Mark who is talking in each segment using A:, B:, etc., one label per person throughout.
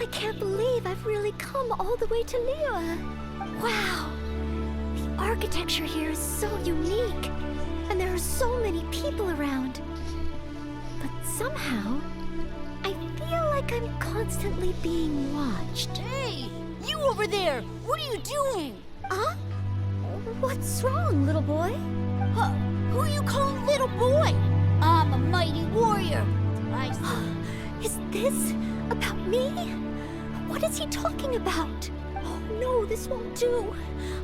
A: I can't believe I've really come all the way to Liyue. Wow! The architecture here is so unique, and there are so many people around. But somehow, I feel like I'm constantly being watched.
B: Hey! You over there! What are you doing?
A: Huh? What's wrong, little boy?
B: Who are you calling little boy? I'm a mighty warrior.
A: Is this about me? What is he talking about? Oh no, this won't do.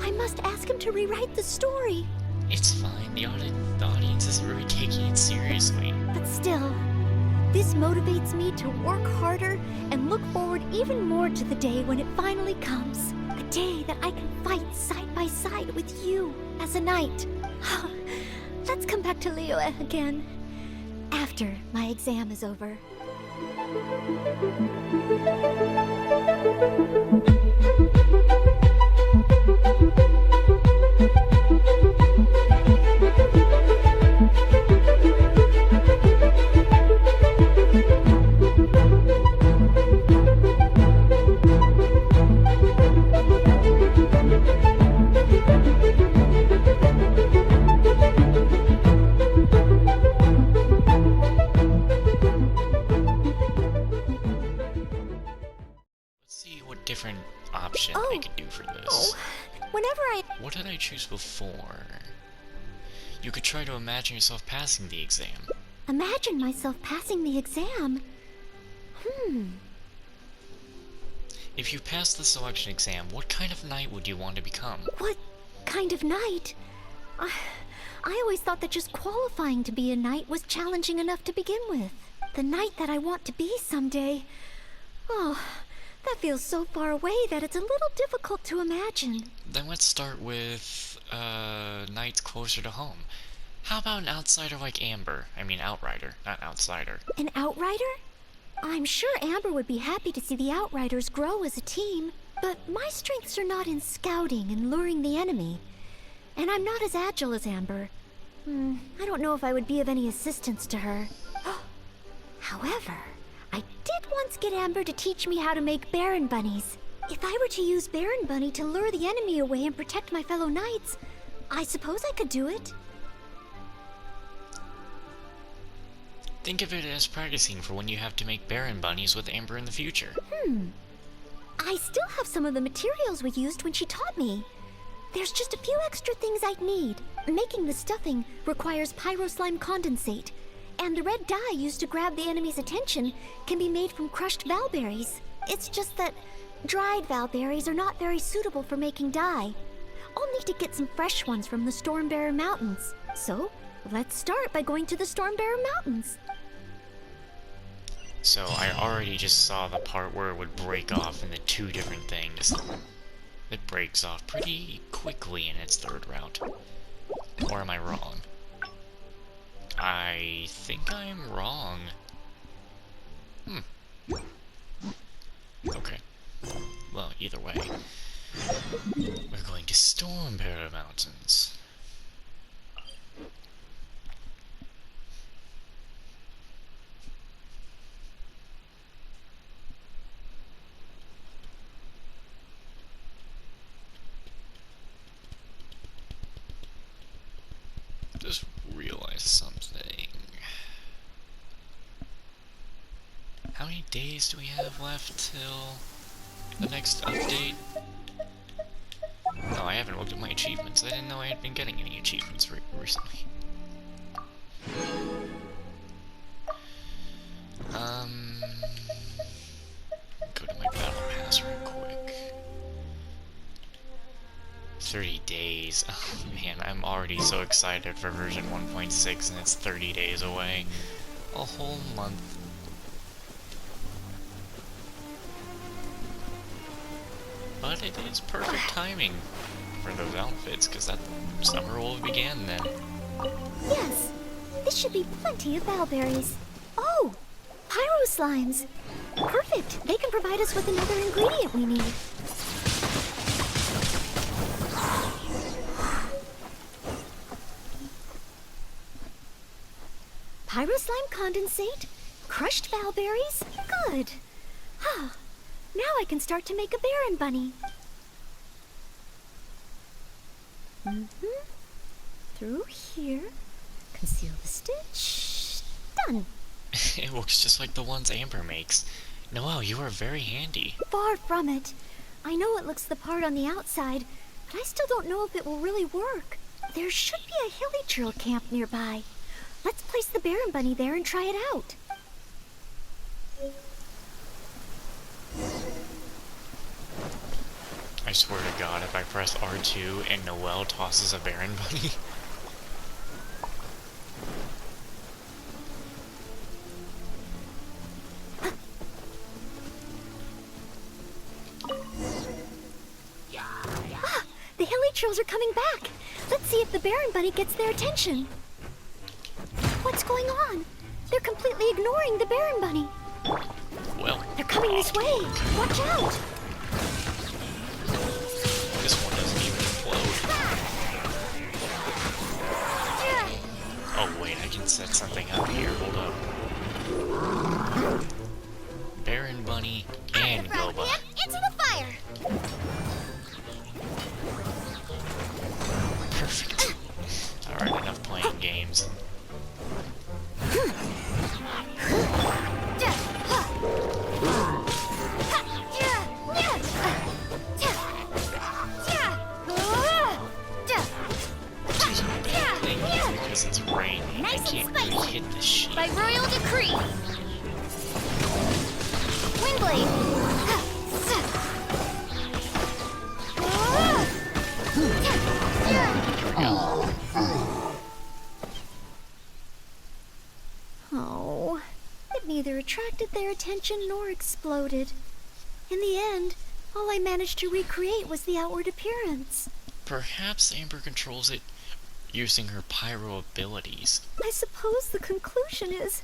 A: I must ask him to rewrite the story.
C: It's fine, the audience isn't really taking it seriously.
A: But still, this motivates me to work harder and look forward even more to the day when it finally comes. The day that I can fight side by side with you as a knight. Let's come back to Liyue again after my exam is over.
C: Different option I could do for this.
A: What
C: did I choose before? You could try to imagine yourself passing the exam.
A: Imagine myself passing the exam?
C: If you pass the selection exam, what kind of knight would you want to become?
A: What kind of knight? I always thought that just qualifying to be a knight was challenging enough to begin with. The knight that I want to be someday. Oh, that feels so far away that it's a little difficult to imagine.
C: Then let's start with, knights closer to home. How about an outsider like Amber? I mean outrider, not outsider.
A: An outrider? I'm sure Amber would be happy to see the outriders grow as a team, but my strengths are not in scouting and luring the enemy. And I'm not as agile as Amber. I don't know if I would be of any assistance to her. However, I did once get Amber to teach me how to make Baron Bunnies. If I were to use Baron Bunny to lure the enemy away and protect my fellow knights, I suppose I could do it.
C: Think of it as practicing for when you have to make Baron Bunnies with Amber in the future.
A: I still have some of the materials we used when she taught me. There's just a few extra things I'd need. Making the stuffing requires pyroslime condensate, and the red dye used to grab the enemy's attention can be made from crushed valberries. It's just that dried valberries are not very suitable for making dye. I'll need to get some fresh ones from the Stormbearer Mountains. So, let's start by going to the Stormbearer Mountains.
C: So I already just saw the part where it would break off into two different things. It breaks off pretty quickly in its third route. Or am I wrong? I think I'm wrong. Okay. Well, either way. We're going to Stormbearer Mountains. Just realized something. How many days do we have left till the next update? No, I haven't looked at my achievements. I didn't know I had been getting any achievements recently. Go to my battle pass real quick. 30 days. Oh man, I'm already so excited for version 1.6 and it's 30 days away. A whole month. But it is perfect timing for those outfits, because that summer will have began then.
A: Yes, this should be plenty of valberries. Oh, pyro slimes. Perfect, they can provide us with another ingredient we need. Pyroslime condensate, crushed valberries, good. Now I can start to make a Baron bunny. Through here. Conceal the stitch. Done.
C: It looks just like the ones Amber makes. Noelle, you are very handy.
A: Far from it. I know it looks the part on the outside, but I still don't know if it will really work. There should be a hilly churl camp nearby. Let's place the Baron bunny there and try it out.
C: I swear to God, if I press R2 and Noelle tosses a Baron bunny.
A: The hilly churls are coming back. Let's see if the Baron bunny gets their attention. What's going on? They're completely ignoring the Baron bunny.
C: Well,
A: They're coming this way. Watch out.
C: this one doesn't even implode. Oh wait, I can set something up here. Hold up. Baron bunny and Goba.
B: Into the fire!
C: Perfect. Alright, enough playing games. Because it's raining, I
B: Nice and
C: can't really
B: spicy.
C: hit the sheet.
B: By royal decree! Windblade!
A: Oh, it neither attracted their attention nor exploded. In the end, all I managed to recreate was the outward appearance.
C: Perhaps Amber controls it using her pyro abilities.
A: I suppose the conclusion is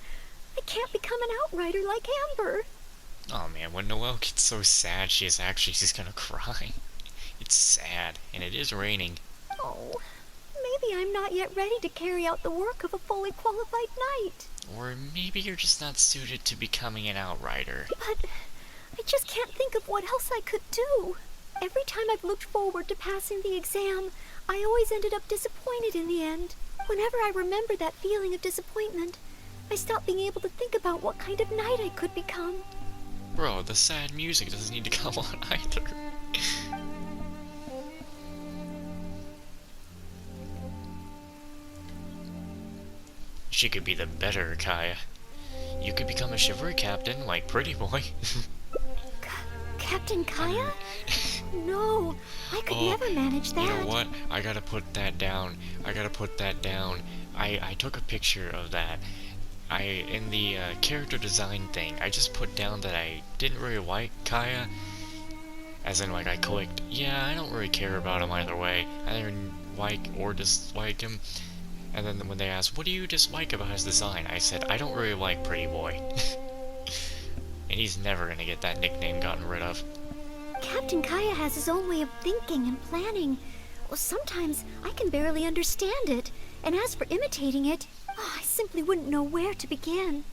A: I can't become an outrider like Amber.
C: Oh man, when Noelle gets so sad, she's gonna cry. It's sad, and it is raining.
A: Oh, maybe I'm not yet ready to carry out the work of a fully qualified knight.
C: Or maybe you're just not suited to becoming an outrider.
A: But I just can't think of what else I could do. Every time I've looked forward to passing the exam, I always ended up disappointed in the end. Whenever I remember that feeling of disappointment, I stop being able to think about what kind of knight I could become.
C: Bro, the sad music doesn't need to come on either. She could be the better Kaya. You could become a chivalry captain like Pretty Boy.
A: Captain Kaya? No, I could never manage that.
C: You know what? I gotta put that down. I took a picture of that. In the character design thing, I just put down that I didn't really like Kaya. As in, like, I clicked, yeah, I don't really care about him either way. I didn't like or dislike him. And then when they asked, what do you dislike about his design? I said, I don't really like Pretty Boy. And he's never gonna get that nickname gotten rid of.
A: Captain Kaya has his own way of thinking and planning. Well, sometimes I can barely understand it. And as for imitating it, I simply wouldn't know where to begin.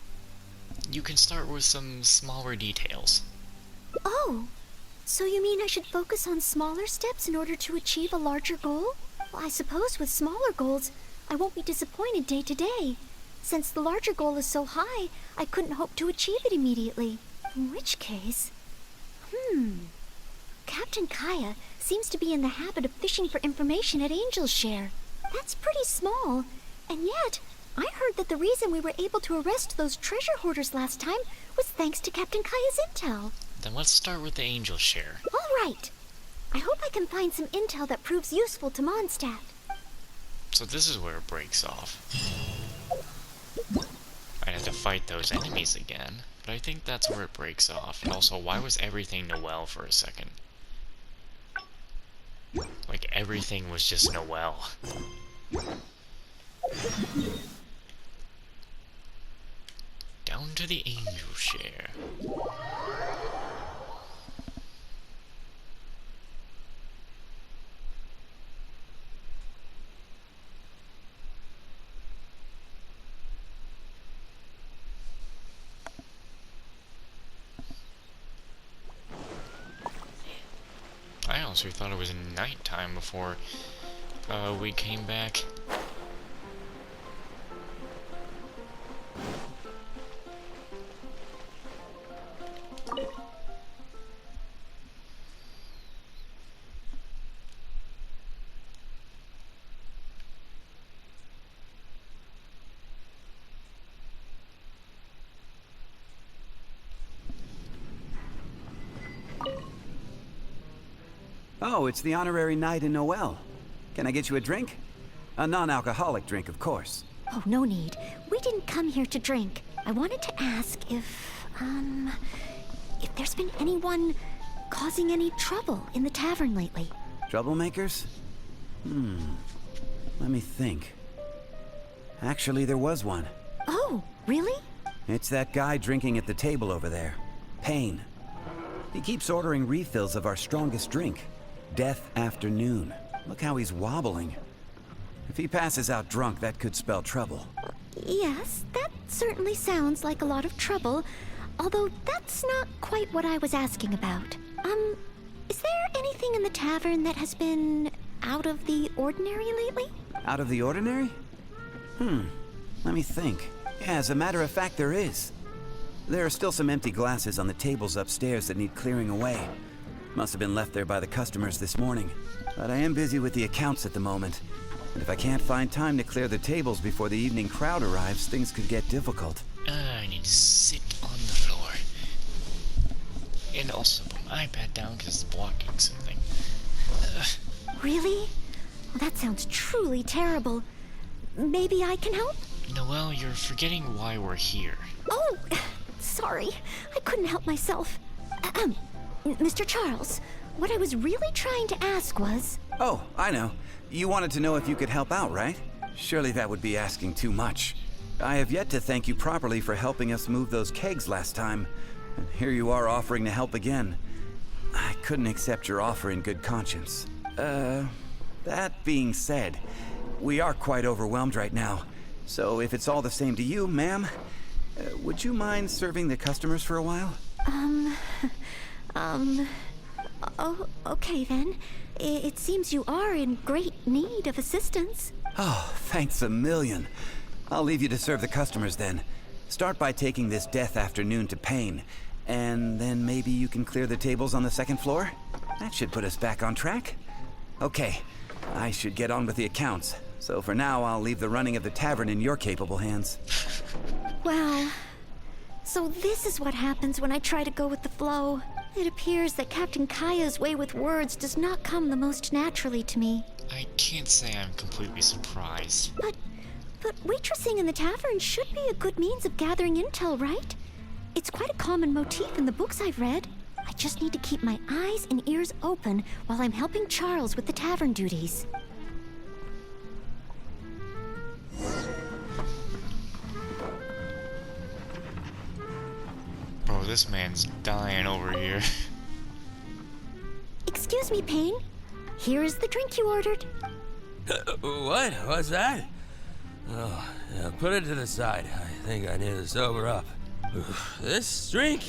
C: You can start with some smaller details.
A: Oh, so you mean I should focus on smaller steps in order to achieve a larger goal? Well, I suppose with smaller goals, I won't be disappointed day to day. Since the larger goal is so high, I couldn't hope to achieve it immediately. In which case... Captain Kaya seems to be in the habit of fishing for information at Angel's Share. That's pretty small. And yet, I heard that the reason we were able to arrest those treasure hoarders last time was thanks to Captain Kaya's intel.
C: Then let's start with the Angel Share.
A: All right. I hope I can find some intel that proves useful to Mondstadt.
C: So this is where it breaks off. I'd have to fight those enemies again, but I think that's where it breaks off. And also, why was everything Noelle for a second? Like, everything was just Noelle. Down to the Angel Share. house. We thought it was nighttime before we came back.
D: Oh, it's the honorary knight in Noelle. Can I get you a drink? A non-alcoholic drink, of course.
A: Oh, no need. We didn't come here to drink. I wanted to ask if there's been anyone causing any trouble in the tavern lately.
D: Troublemakers? Let me think. Actually, there was one.
A: Oh, really?
D: It's that guy drinking at the table over there. Payne. He keeps ordering refills of our strongest drink. Death Afternoon. Look how he's wobbling. If he passes out drunk, that could spell trouble.
A: Yes, that certainly sounds like a lot of trouble, although that's not quite what I was asking about. Is there anything in the tavern that has been out of the ordinary lately?
D: Out of the ordinary? Let me think. Yeah, as a matter of fact, there is. There are still some empty glasses on the tables upstairs that need clearing away. Must have been left there by the customers this morning. But I am busy with the accounts at the moment. And if I can't find time to clear the tables before the evening crowd arrives, things could get difficult.
C: I need to sit on the floor. And also put my iPad down because it's blocking something.
A: Really? Well, that sounds truly terrible. Maybe I can help?
C: Noelle, you're forgetting why we're here.
A: Oh, sorry. I couldn't help myself. Mr. Charles, what I was really trying to ask was...
D: Oh, I know. You wanted to know if you could help out, right? Surely that would be asking too much. I have yet to thank you properly for helping us move those kegs last time. And here you are offering to help again. I couldn't accept your offer in good conscience. That being said, we are quite overwhelmed right now. So if it's all the same to you, ma'am, would you mind serving the customers for a while?
A: Oh, okay then. It seems you are in great need of assistance.
D: Oh, thanks a million. I'll leave you to serve the customers then. Start by taking this Death Afternoon to Payne, and then maybe you can clear the tables on the second floor? That should put us back on track. Okay, I should get on with the accounts. So for now, I'll leave the running of the tavern in your capable hands.
A: Well, so this is what happens when I try to go with the flow. It appears that Captain Kaya's way with words does not come the most naturally to me.
C: I can't say I'm completely surprised.
A: But waitressing in the tavern should be a good means of gathering intel, right? It's quite a common motif in the books I've read. I just need to keep my eyes and ears open while I'm helping Charles with the tavern duties.
C: Bro, this man's dying over here.
A: Excuse me, Payne. Here is the drink you ordered.
E: What? What's that? Oh, yeah, put it to the side. I think I need to sober up. This drink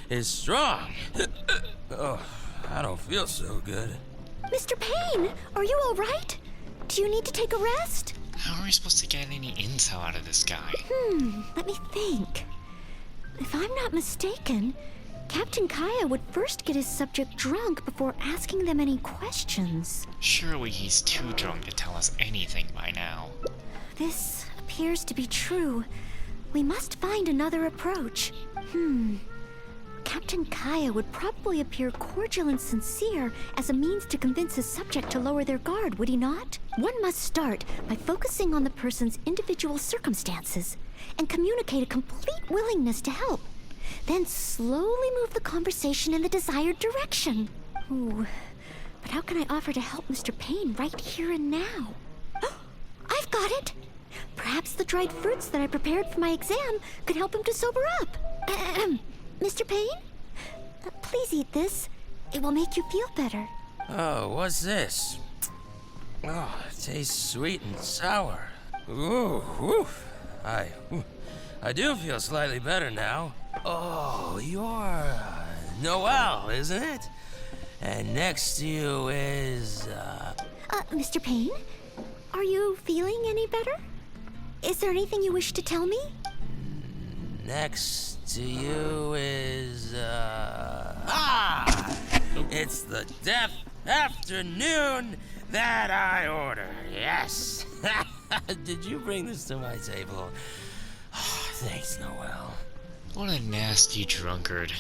E: is strong. Oh, I don't feel so good.
A: Mr. Payne, are you all right? Do you need to take a rest?
C: How are we supposed to get any intel out of this guy?
A: Let me think. If I'm not mistaken, Captain Kaya would first get his subject drunk before asking them any questions.
C: Surely he's too drunk to tell us anything by now.
A: This appears to be true. We must find another approach. Captain Kaya would probably appear cordial and sincere as a means to convince his subject to lower their guard, would he not? One must start by focusing on the person's individual circumstances and communicate a complete willingness to help. Then slowly move the conversation in the desired direction. Ooh, but how can I offer to help Mr. Payne right here and now? I've got it! Perhaps the dried fruits that I prepared for my exam could help him to sober up. Mr. Payne? Please eat this. It will make you feel better.
E: Oh, what's this? Oh, it tastes sweet and sour. Ooh, whew. I do feel slightly better now. Oh, you're Noelle, isn't it? And next to you is,
A: Mr. Payne? Are you feeling any better? Is there anything you wish to tell me?
E: next to you is, it's the death afternoon that I order, yes. Did you bring this to my table? Thanks, Noelle.
C: What a nasty drunkard.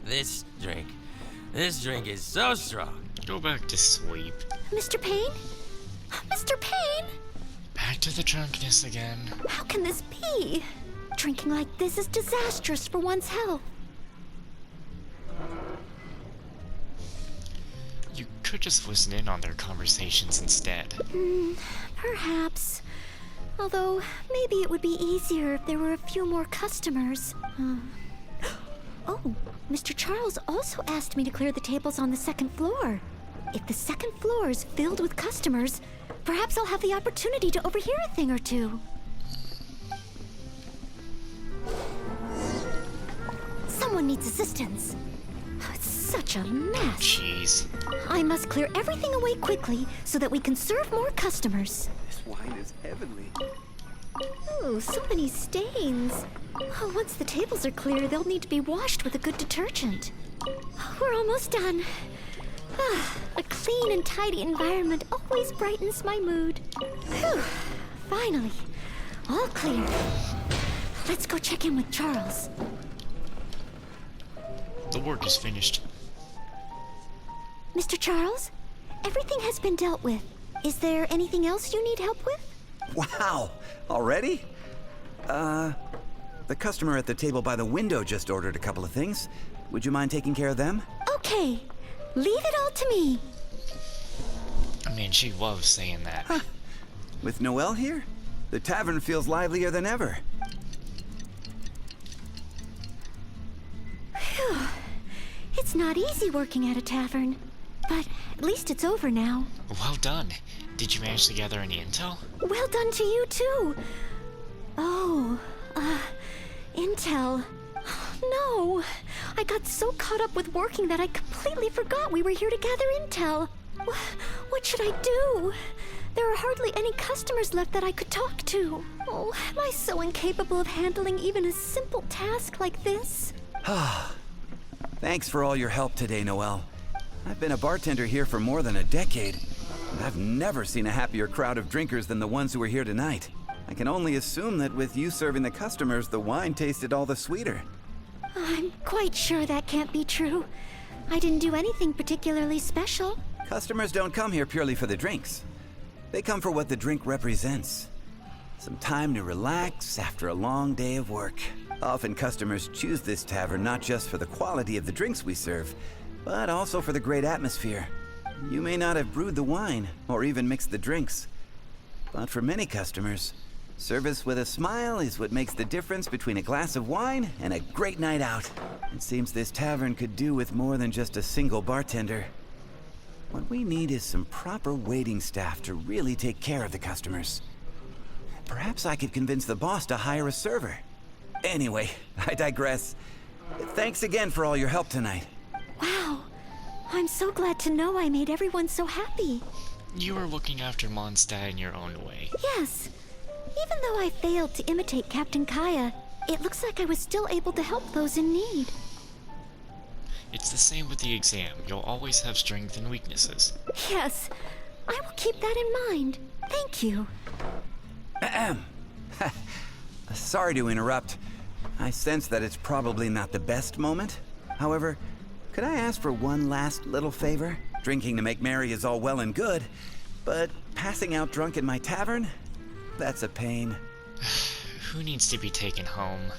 E: This drink is so strong.
C: Go back to sleep.
A: Mr. Payne? Mr. Payne?
C: Back to the drunkenness again.
A: How can this be? Drinking like this is disastrous for one's health.
C: You could just listen in on their conversations instead.
A: Perhaps. Although, maybe it would be easier if there were a few more customers. Oh, Mr. Charles also asked me to clear the tables on the second floor. If the second floor is filled with customers, perhaps I'll have the opportunity to overhear a thing or two. Someone needs assistance. It's such a mess.
C: Jeez.
A: I must clear everything away quickly so that we can serve more customers.
D: This wine is heavenly.
A: Ooh, so many stains. Oh, once the tables are clear, they'll need to be washed with a good detergent. We're almost done. A clean and tidy environment always brightens my mood. Whew, finally, all clear. Let's go check in with Charles.
C: The work is finished.
A: Mr. Charles, everything has been dealt with. Is there anything else you need help with?
D: Wow! Already? The customer at the table by the window just ordered a couple of things. Would you mind taking care of them?
A: Okay, leave it all to me.
C: I mean, she loves saying that.
D: Huh. With Noelle here, the tavern feels livelier than ever.
A: Phew. It's not easy working at a tavern, but at least it's over now.
C: Well done. Did you manage to gather any intel?
A: Well done to you, too. Oh, intel. No, I got so caught up with working that I completely forgot we were here to gather intel. What should I do? There are hardly any customers left that I could talk to. Oh, am I so incapable of handling even a simple task like this?
D: Thanks for all your help today, Noelle. I've been a bartender here for more than a decade. I've never seen a happier crowd of drinkers than the ones who are here tonight. I can only assume that with you serving the customers, the wine tasted all the sweeter.
A: I'm quite sure that can't be true. I didn't do anything particularly special.
D: Customers don't come here purely for the drinks. They come for what the drink represents. Some time to relax after a long day of work. Often customers choose this tavern not just for the quality of the drinks we serve, but also for the great atmosphere. You may not have brewed the wine or even mixed the drinks, but for many customers, service with a smile is what makes the difference between a glass of wine and a great night out. It seems this tavern could do with more than just a single bartender. What we need is some proper waiting staff to really take care of the customers. Perhaps I could convince the boss to hire a server. Anyway, I digress. Thanks again for all your help tonight.
A: Wow, I'm so glad to know I made everyone so happy.
C: You were looking after Mondstadt in your own way.
A: Yes, even though I failed to imitate Captain Kaya, it looks like I was still able to help those in need.
C: It's the same with the exam. You'll always have strengths and weaknesses.
A: Yes, I will keep that in mind. Thank you.
D: Ahem. Sorry to interrupt. I sense that it's probably not the best moment. However, could I ask for one last little favor? Drinking to make merry is all well and good, but passing out drunk in my tavern? That's a pain.
C: Who needs to be taken home?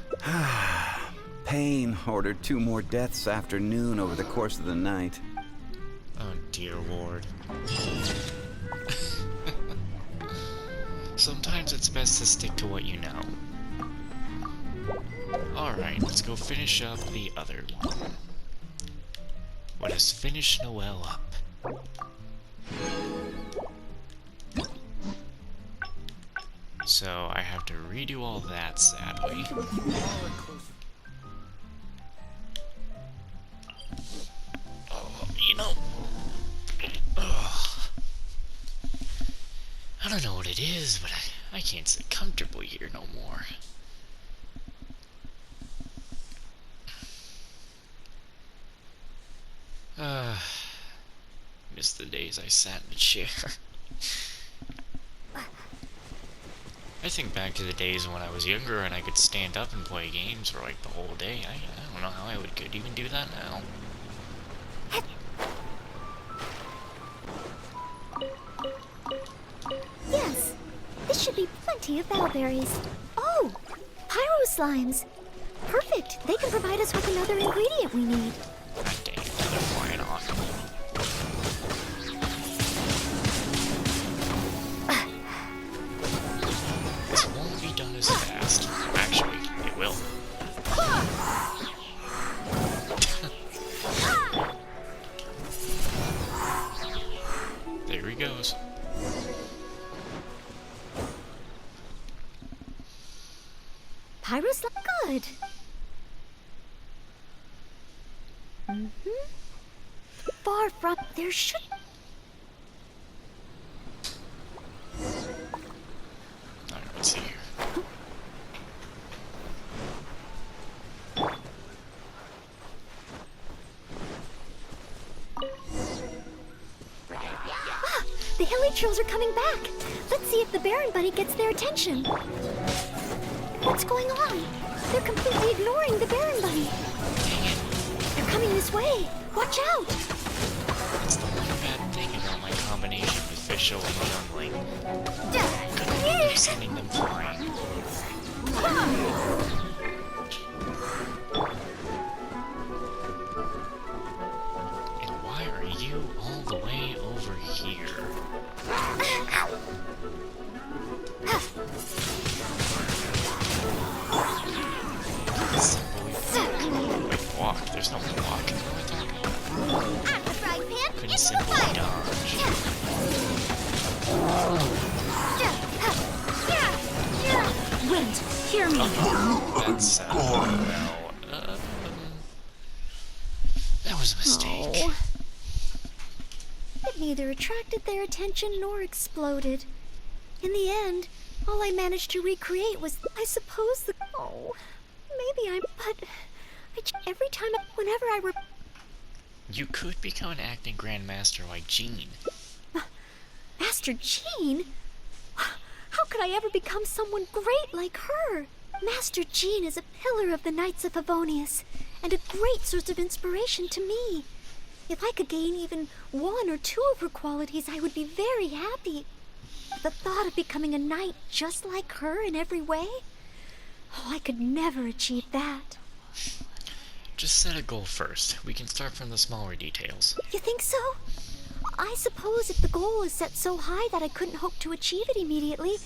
D: Pain ordered 2 more deaths after noon over the course of the night.
C: Oh dear lord. Sometimes it's best to stick to what you know. Alright, let's go finish up the other one. Let us finish Noelle up. So I have to redo all that, sadly. don't know what it is, but I can't sit comfortably here no more. Miss the days I sat in a chair. I think back to the days when I was younger and I could stand up and play games for like the whole day. I don't know how could even do that now.
A: Yes, this should be plenty of bellberries. Oh, pyro slimes. Perfect. They can provide us with another ingredient we need.
C: God dang it, now they're flying off. This won't be done as fast. Actually, it will. There he goes.
A: Pyro slime, good. Far from there should.
C: Alright, let's see here.
A: The hilly trolls are coming back. Let's see if the Baron Bunny gets their attention. What's going on? They're completely ignoring the Baron Bunny. They're coming this way. Watch out!
C: That's the one bad thing about my combination with Fischl and Jungling. I couldn't keep sending them flying. And why are you all the way over here? Wait, walk. There's no walk.
B: I'm the frying pan.
C: Couldn't
B: It's the
C: simply
B: fire.
C: dodge.
A: Wait, hear me.
C: That's, that was a mistake.
A: Oh. It neither attracted their attention nor exploded. In the end, all I managed to recreate was, I suppose, the. Oh, maybe I'm. But every time, whenever I.
C: You could become an acting grandmaster like Jean.
A: Master Jean? How could I ever become someone great like her? Master Jean is a pillar of the Knights of Favonius, and a great source of inspiration to me. If I could gain even one or two of her qualities, I would be very happy. The thought of becoming a knight just like her in every way? Oh, I could never achieve that.
C: Just set a goal first. We can start from the smaller details.
A: You think so? I suppose if the goal is set so high that I couldn't hope to achieve it immediately,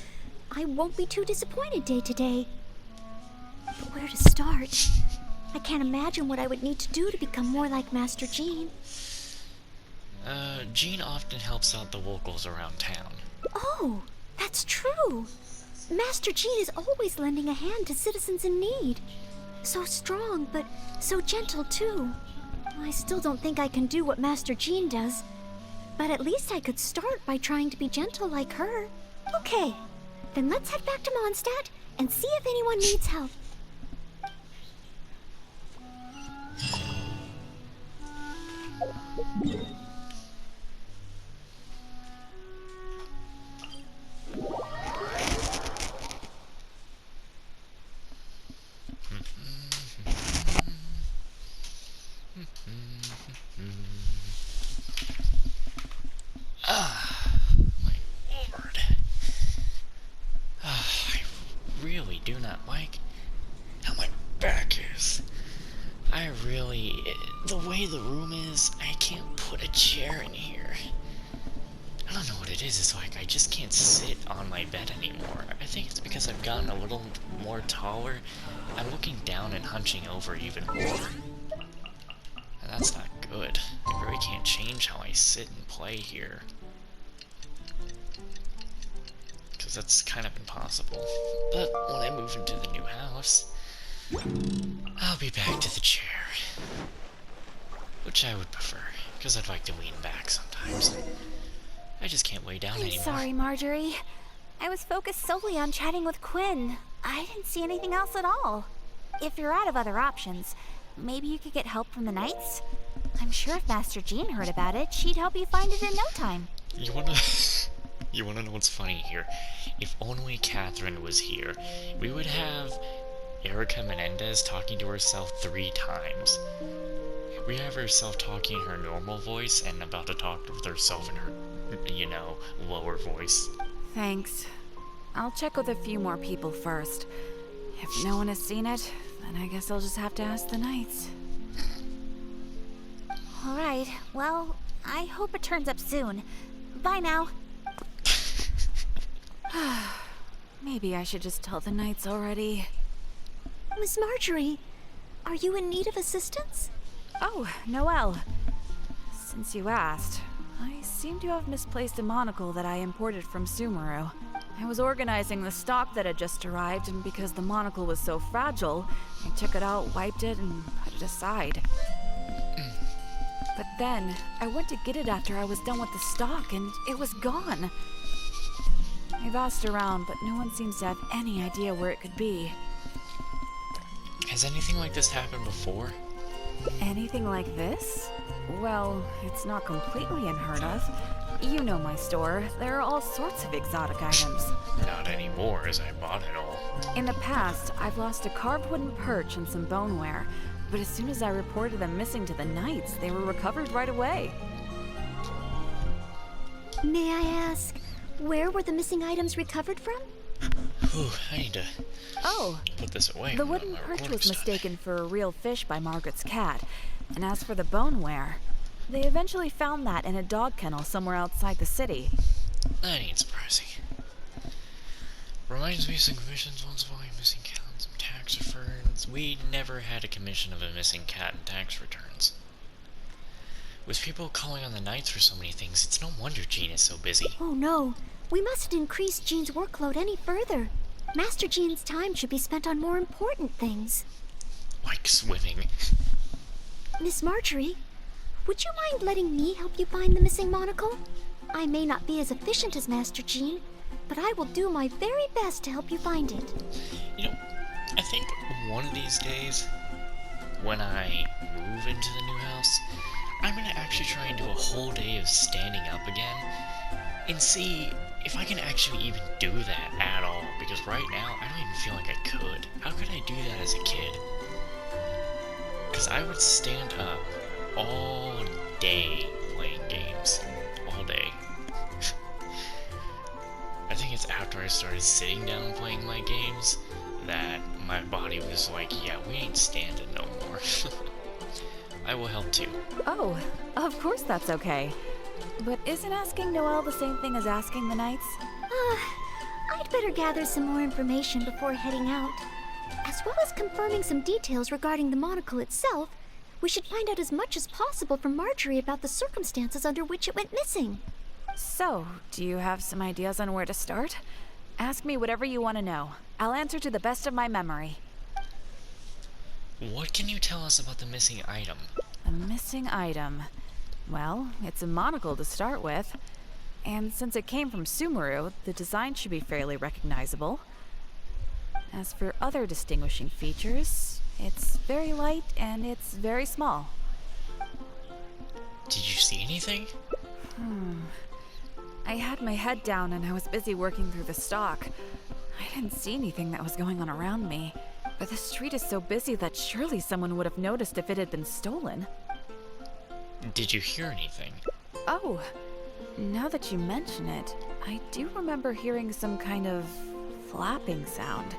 A: I won't be too disappointed day to day. But where to start? I can't imagine what I would need to do to become more like Master Jean.
C: Jean often helps out the locals around town.
A: Oh, that's true. Master Jean is always lending a hand to citizens in need. So strong, but so gentle too. I still don't think I can do what Master Jean does, but at least I could start by trying to be gentle like her. Okay, then let's head back to Mondstadt and see if anyone needs help.
C: My lord. I really do not like how my back is. The way the room is, I can't put a chair in here. I don't know what it is, it's like I just can't sit on my bed anymore. I think it's because I've gotten a little more taller. I'm looking down and hunching over even more. And that's not good. I really can't change how I sit and play here. Because that's kind of impossible. But when I move into the new house, I'll be back to the chair. Which I would prefer, because I'd like to lean back sometimes. I just can't lay down
A: I'm
C: anymore.
A: sorry, Marjorie.
B: I was focused solely on chatting with Quinn. I didn't see anything else at all. If you're out of other options, maybe you could get help from the Knights? I'm sure if Master Jean heard about it, she'd help you find it in no time.
C: You wanna... you wanna know what's funny here? If only Catherine was here, we would have Erica Menendez talking to herself 3 times. We have herself talking in her normal voice and about to talk with herself in her, you know, lower voice.
F: Thanks. I'll check with a few more people first. If no one has seen it, then I guess I'll just have to ask the Knights.
B: Alright, well, I hope it turns up soon. Bye now.
F: Maybe I should just tell the Knights already.
A: Miss Marjorie, are you in need of assistance?
F: Oh, Noelle. Since you asked, I seem to have misplaced a monocle that I imported from Sumeru. I was organizing the stock that had just arrived, and because the monocle was so fragile, I took it out, wiped it, and put it aside. But then, I went to get it after I was done with the stock, and it was gone. I've asked around, but no one seems to have any idea where it could be.
C: Has anything like this happened before?
F: Anything like this? Well, it's not completely unheard of. You know my store. There are all sorts of exotic items.
C: Not anymore, as I bought it all.
F: In the past, I've lost a carved wooden perch and some boneware, but as soon as I reported them missing to the Knights, they were recovered right away.
A: May I ask, where were the missing items recovered from?
C: Whew, I need to put this away.
F: The wooden perch was mistaken for a real fish by Margaret's cat, and as for the boneware, they eventually found that in a dog kennel somewhere outside the city.
C: That ain't surprising. Reminds me of some commissions once involving missing cat and some tax returns. We never had a commission of a missing cat and tax returns. With people calling on the Knights for so many things, it's no wonder Jean is so busy.
A: Oh no, we mustn't increase Jean's workload any further. Master Jean's time should be spent on more important things.
C: Like swimming.
A: Miss Marjorie, would you mind letting me help you find the missing monocle? I may not be as efficient as Master Jean, but I will do my very best to help you find it.
C: You know, I think one of these days, when I move into the new house, I'm gonna actually try and do a whole day of standing up again and see if I can actually even do that at all, because right now I don't even feel like I could. How could I do that as a kid? Because I would stand up all day playing games. All day. I think it's after I started sitting down playing my games that my body was like, yeah, we ain't standing no more. I will help too.
F: Oh, of course that's okay. But isn't asking Noelle the same thing as asking the Knights?
A: I'd better gather some more information before heading out. As well as confirming some details regarding the monocle itself, we should find out as much as possible from Marjorie about the circumstances under which it went missing.
F: So, do you have some ideas on where to start? Ask me whatever you want to know. I'll answer to the best of my memory.
C: What can you tell us about the missing item?
F: The missing item. Well, it's a monocle to start with. And since it came from Sumeru, the design should be fairly recognizable. As for other distinguishing features, it's very light and it's very small.
C: Did you see anything?
F: I had my head down and I was busy working through the stock. I didn't see anything that was going on around me. But the street is so busy that surely someone would have noticed if it had been stolen.
C: Did you hear anything?
F: Oh, now that you mention it, I do remember hearing some kind of flapping sound.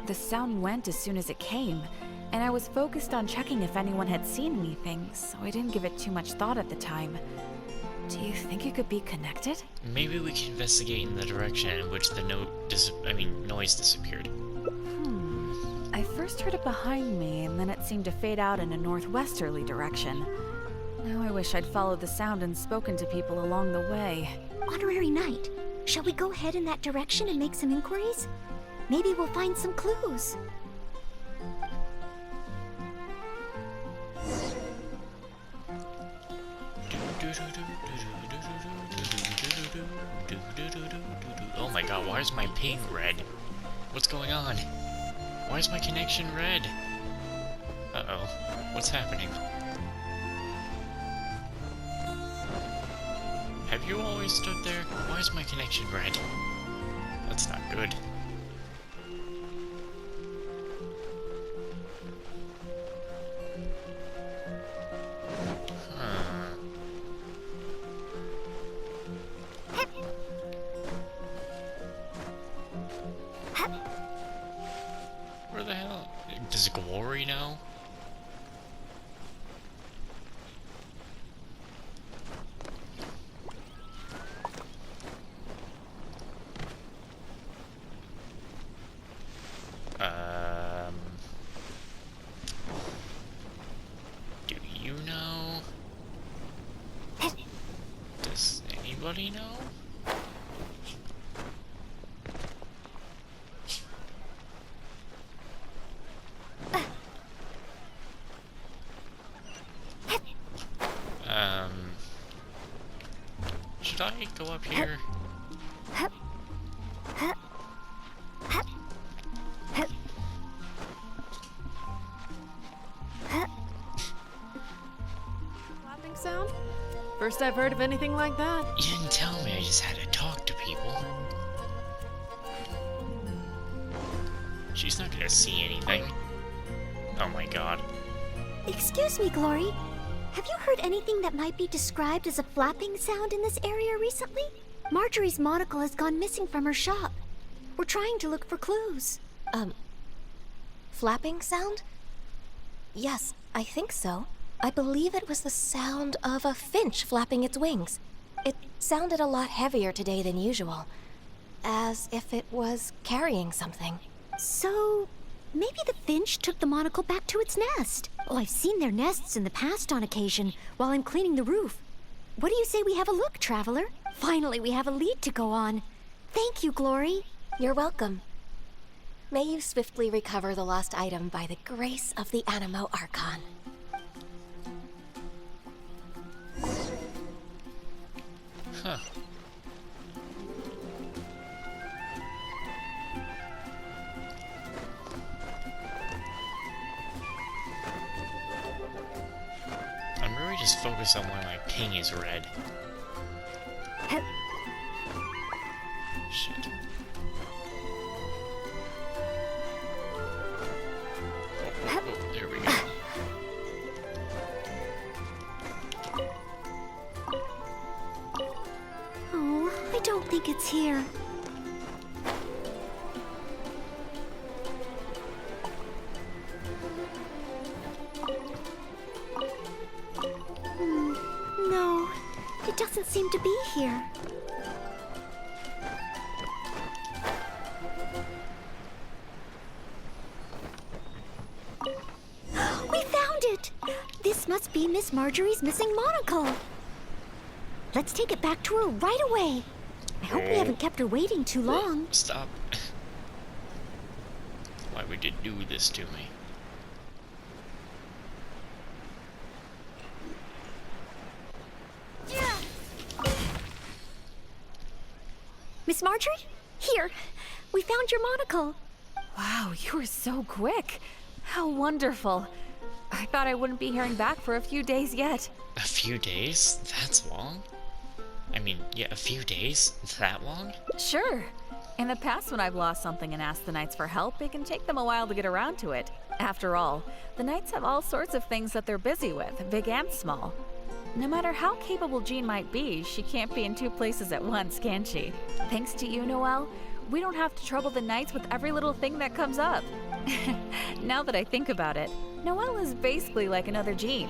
F: The sound went as soon as it came, and I was focused on checking if anyone had seen anything, so I didn't give it too much thought at the time. Do you think it could be connected?
C: Maybe we can investigate in the direction in which the noise disappeared.
F: I first heard it behind me, and then it seemed to fade out in a northwesterly direction. Now I wish I'd followed the sound and spoken to people along the way.
A: Honorary Knight, shall we go head in that direction and make some inquiries? Maybe we'll find some clues.
C: Oh my my god, why is my ping red? What's going on? Why is my connection red? Uh-oh. What's happening? Have you always stood there? Why is my connection red? That's not good. Where the hell? Does Glory know? Do you know? Does anybody know? Should I go up here?
F: Clapping sound? First I've heard of anything like that.
C: You didn't tell me, I just had to talk to people. She's not gonna see anything. Oh my god.
A: Excuse me, Glory. Have you heard anything that might be described as a flapping sound in this area recently? Marjorie's monocle has gone missing from her shop. We're trying to look for clues.
G: Flapping sound? Yes, I think so. I believe it was the sound of a finch flapping its wings. It sounded a lot heavier today than usual, as if it was carrying something.
A: So, maybe the finch took the monocle back to its nest. Oh, I've seen their nests in the past on occasion while I'm cleaning the roof. What do you say we have a look, traveler? Finally, we have a lead to go on. Thank you, Glory.
G: You're welcome. May you swiftly recover the lost item by the grace of the Animo Archon.
C: Huh. I'm really just focused on why my ping is red. Shit. Oh, there we go.
A: Oh, I don't think it's here. No, it doesn't seem to be here. We found it! This must be Miss Marjorie's missing monocle. Let's take it back to her right away. I hope we haven't kept her waiting too long.
C: Stop. Why would you do this to me?
A: Miss Marjorie? Here, we found your monocle.
F: Wow, you were so quick. How wonderful. I thought I wouldn't be hearing back for a few days yet.
C: A few days? That's long? I mean, yeah, a few days? That long?
F: Sure. In the past, when I've lost something and asked the Knights for help, it can take them a while to get around to it. After all, the Knights have all sorts of things that they're busy with, big and small. No matter how capable Jean might be, she can't be in two places at once, can she? Thanks to you, Noelle, we don't have to trouble the Knights with every little thing that comes up. Now that I think about it, Noelle is basically like another Jean.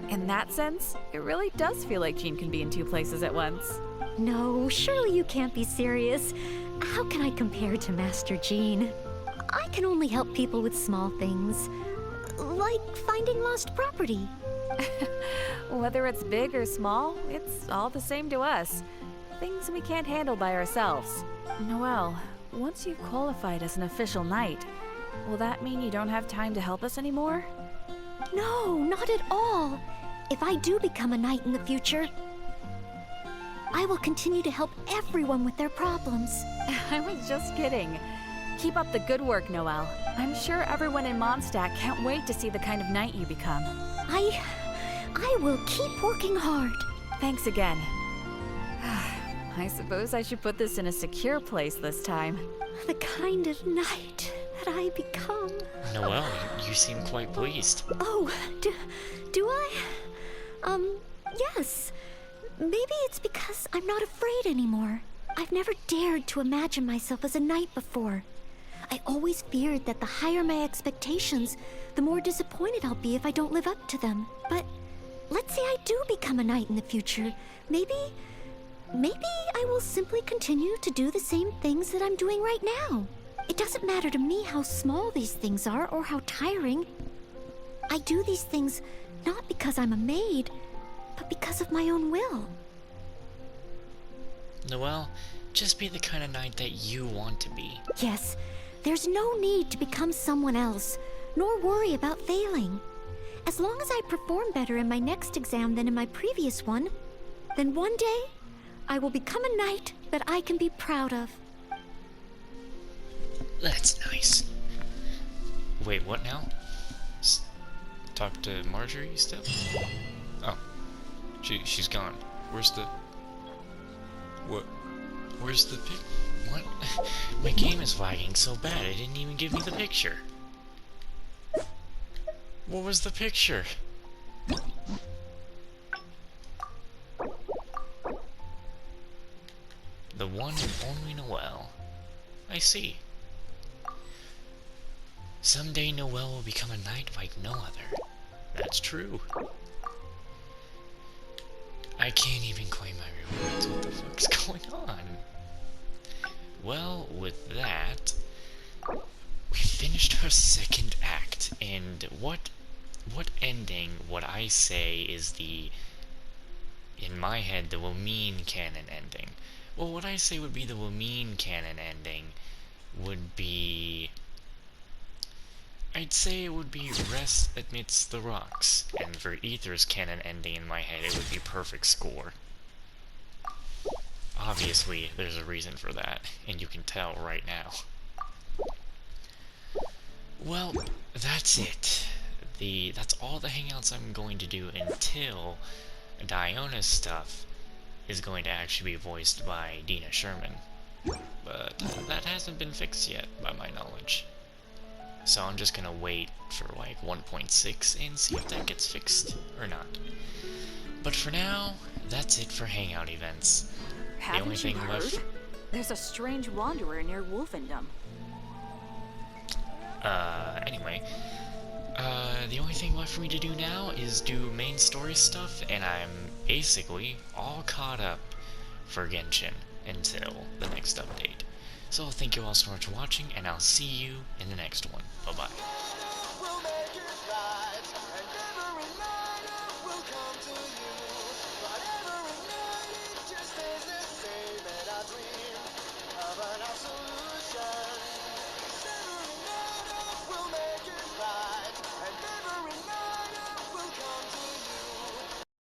F: In that sense, it really does feel like Jean can be in two places at once.
A: No, surely you can't be serious. How can I compare to Master Jean? I can only help people with small things, like finding lost property.
F: Whether it's big or small, it's all the same to us. Things we can't handle by ourselves. Noelle, once you've qualified as an official knight, will that mean you don't have time to help us anymore?
A: No, not at all. If I do become a knight in the future, I will continue to help everyone with their problems.
F: I was just kidding. Keep up the good work, Noelle. I'm sure everyone in Mondstadt can't wait to see the kind of knight you become.
A: I will keep working hard.
F: Thanks again. I suppose I should put this in a secure place this time.
A: The kind of knight that I become.
C: Noelle, you seem quite pleased.
A: Oh, do I? Yes. Maybe it's because I'm not afraid anymore. I've never dared to imagine myself as a knight before. I always feared that the higher my expectations, the more disappointed I'll be if I don't live up to them. But let's say I do become a knight in the future. Maybe I will simply continue to do the same things that I'm doing right now. It doesn't matter to me how small these things are or how tiring. I do these things not because I'm a maid, but because of my own will.
C: Noelle, just be the kind of knight that you want to be.
A: Yes, there's no need to become someone else, nor worry about failing. As long as I perform better in my next exam than in my previous one, then one day, I will become a knight that I can be proud of.
C: That's nice. Wait, what now? Talk to Marjorie still? Oh. She's gone. Where's the... What? Where's the pic... What? My game is lagging so bad it didn't even give me the picture. What was the picture? The one and only Noelle. I see. Someday Noelle will become a knight like no other. That's true. I can't even claim my rewards. What the fuck's going on? Well, with that, we finished our second act, and what ending would I say is the, in my head, the Womeen canon ending? Well, what I say would be the Womeen canon ending would be... I'd say it would be Rest Amidst the Rocks, and for Aether's canon ending in my head, it would be Perfect Score. Obviously, there's a reason for that, and you can tell right now. Well, that's it. That's all the hangouts I'm going to do until Diona's stuff is going to actually be voiced by Dina Sherman. But that hasn't been fixed yet, by my knowledge. So I'm just gonna wait for like 1.6 and see if that gets fixed or not. But for now, that's it for hangout events. The only thing left...
F: There's a strange wanderer near Wolfendom.
C: Anyway. The only thing left for me to do now is do main story stuff, and I'm basically all caught up for Genshin until the next update. So thank you all so much for watching, and I'll see you in the next one. Bye-bye.